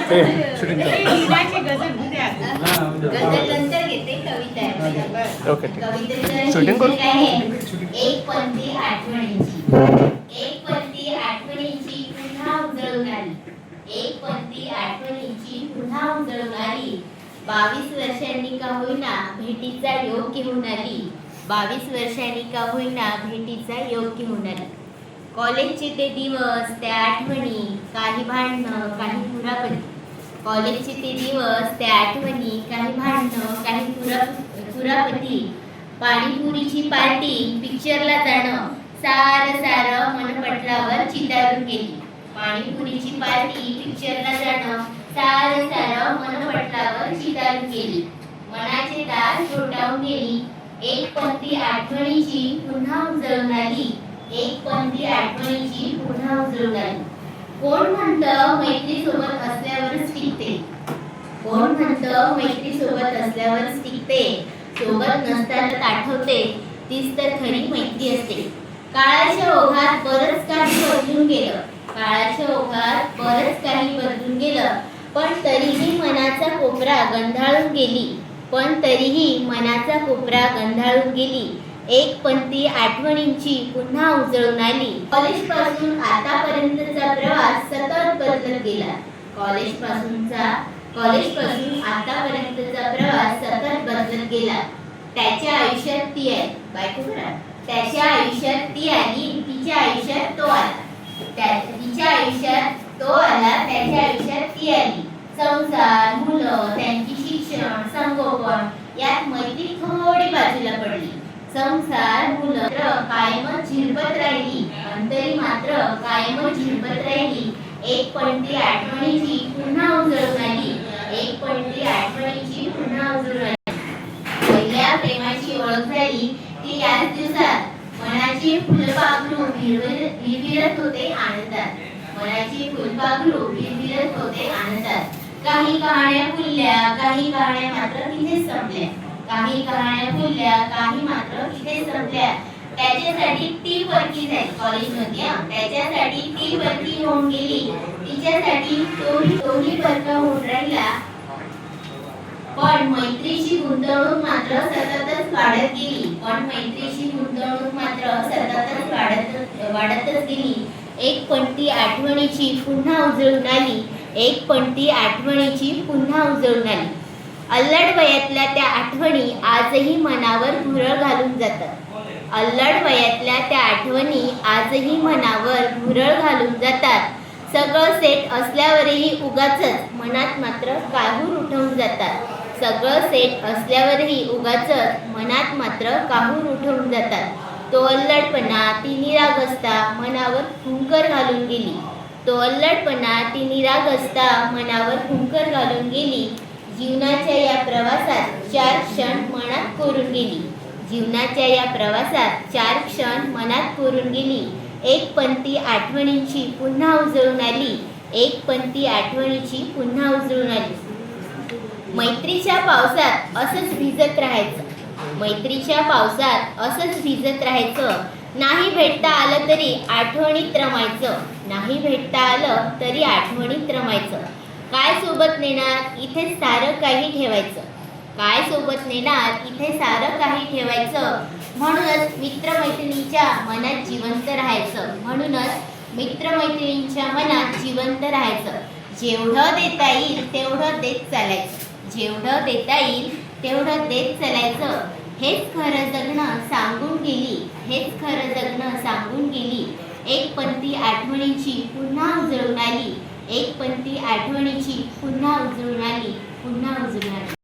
Shooting गजल नंतर घेते, कविता आहे. ओके ठीक. कवितेचं शूटिंग करू? शीर्षक आहे एक पंक्ती आठवणींची. एक पंक्ती आठवणींची पुन्हा उजळून आली. एक पंक्ती आठवणींची पुन्हा उजळून आली. 22 वर्षांनी का होईना भेटीचा योग घेऊन आली. 22 वर्षांनी का होईना भेटीचा योग घेऊन आली. कॉलेजचे ते दिवस, त्या आठवणी, काही भांडणं, काही कुरापती. कॉलेजचे ते दिवस, त्या आठवणी, काही भांडणं, काही कुरापती. पाणीपुरीची पार्टी, पिक्चरला जाणं, सारं सारं मनपटलावर चितारून गेली. पाणीपुरीची पार्टी, पिक्चरला जाणं, सारं सारं मनपटलावर चितारून गेली. मनाचे दार ठोठावून गेली. एक पंक्ती आठवणीची पुन्हा उजळून आली. एक पंक्ती आठवणीची पुन्हा उजळून आली. कोण म्हणतं मैत्री सोबत असल्यावरच टिकते. कोण म्हणतं मैत्री सोबत असल्यावरच टिकते. सोबत नसताना आठवते, तीच तर खरी मैत्री असते. काळाच्या ओघात बरंच काही बदलून गेलं. काळाच्या ओघात बरंच काही बदलून गेलं. पण तरीही मनाचा कोपरा गंधाळून गेली. पण तरीही मनाचा कोपरा गंधाळून गेली. एक पंक्ती आठवणींची पुन्हा उजळून आली. कॉलेज पासून आतापर्यंतचा प्रवास सतत बदलत गेला. कॉलेज पासून आतापर्यंतचा प्रवास सतत बदलत गेला. त्याच्या आयुष्यात ती आहे, बायको करा. त्याच्या आयुष्यात ती आली, तिच्या आयुष्यात तो आला. तिच्या आयुष्यात तो आला, त्याच्या आयुष्यात ती आली. संसार, मुलं, त्यांची शिक्षण, संगोपन यात मैत्री थोडी बाजूला पडली. संसार, मुलं कायमच झिरपत राहिली. अंतरी मात्र कायमच झिरपत राहिली. एक पंक्ती आठवणीची पुन्हा उजळून आली. एक पंक्ती आठवणीची पुन्हा उजळून आली. पहिल्या प्रेमाची ओळख झाली ती याच दिवसात. मनाची फुलपाखरू विरविरत होते आनंदात. मनाची फुलपाखरू विरविरत होते आनंदात. काही कहाण्या फुलल्या, काही कहाण्या मात्र तिथेच संपल्या. काही कहाण्या फुलल्या, काही मात्र तिथेच संपल्या. त्याच्यासाठी ती परकी झाली कॉलेजमध्ये. त्याच्यासाठी ती परकी होऊन गेली. तिच्यासाठी तोही परका होऊन राहिला. पण मैत्रीची गुंतवणूक मात्र सततच वाढत गेली. वाढतच गेली. एक पंक्ती आठवणीची पुन्हा उजळून आली. एक पंक्ती आठवणीची पुन्हा उजळून आली. अल्लड वयातल्या त्या आठवणी आजही मनावर भुरळ घालून जातात. अल्लड वयातल्या त्या आठवणी आजही मनावर भुरळ घालून जातात. सगळं सेट असल्यावरही उगाचच मनात मात्र काहूर उठवून जातात. सगळं सेट असल्यावरही उगाचच मनात मात्र काहूर उठवून जातात. तो अल्लडपणा, ती निरागसता मनावर फुंकर घालून गेली. तो अल्लडपणा, ती निरागसता मनावर फुंकर घालून गेली. जीवनाच्या या प्रवासात 4 क्षण मनात कोरून गेली. जीवनाच्या या प्रवासात 4 क्षण मनात कोरून गेली. एक पंक्ती आठवणींची पुन्हा उजळून आली. एक पंक्ती आठवणीची पुन्हा उजळून आली. मैत्रीच्या पावसात असंच भिजत राहायचं. मैत्रीच्या पावसात असंच भिजत राहायचं. नाही भेटता आलं तरी आठवणीत रमायचं. नाही भेटता आलं तरी आठवणीत रमायचं. काय सोबत नेणार इथे सारं काही ठेवायचं. काय सोबत नेणार इथे सारं काही ठेवायचं. म्हणूनच मित्रमैत्रिणीच्या मनात जिवंत राहायचं. म्हणूनच मित्रमैत्रिणींच्या मनात जिवंत राहायचं. जेवढं देता येईल तेवढं देत चालायचं. जेवढं देता येईल तेवढं देत चालायचं. हेच खरं जगणं सांगून गेली. हेच खरं जगणं सांगून गेली. एक पंक्ती आठवणीची पुन्हा उजळून आली. एक पंक्ती आठवणीची पुन्हा उजळून आली. पुन्हा उजळून आली.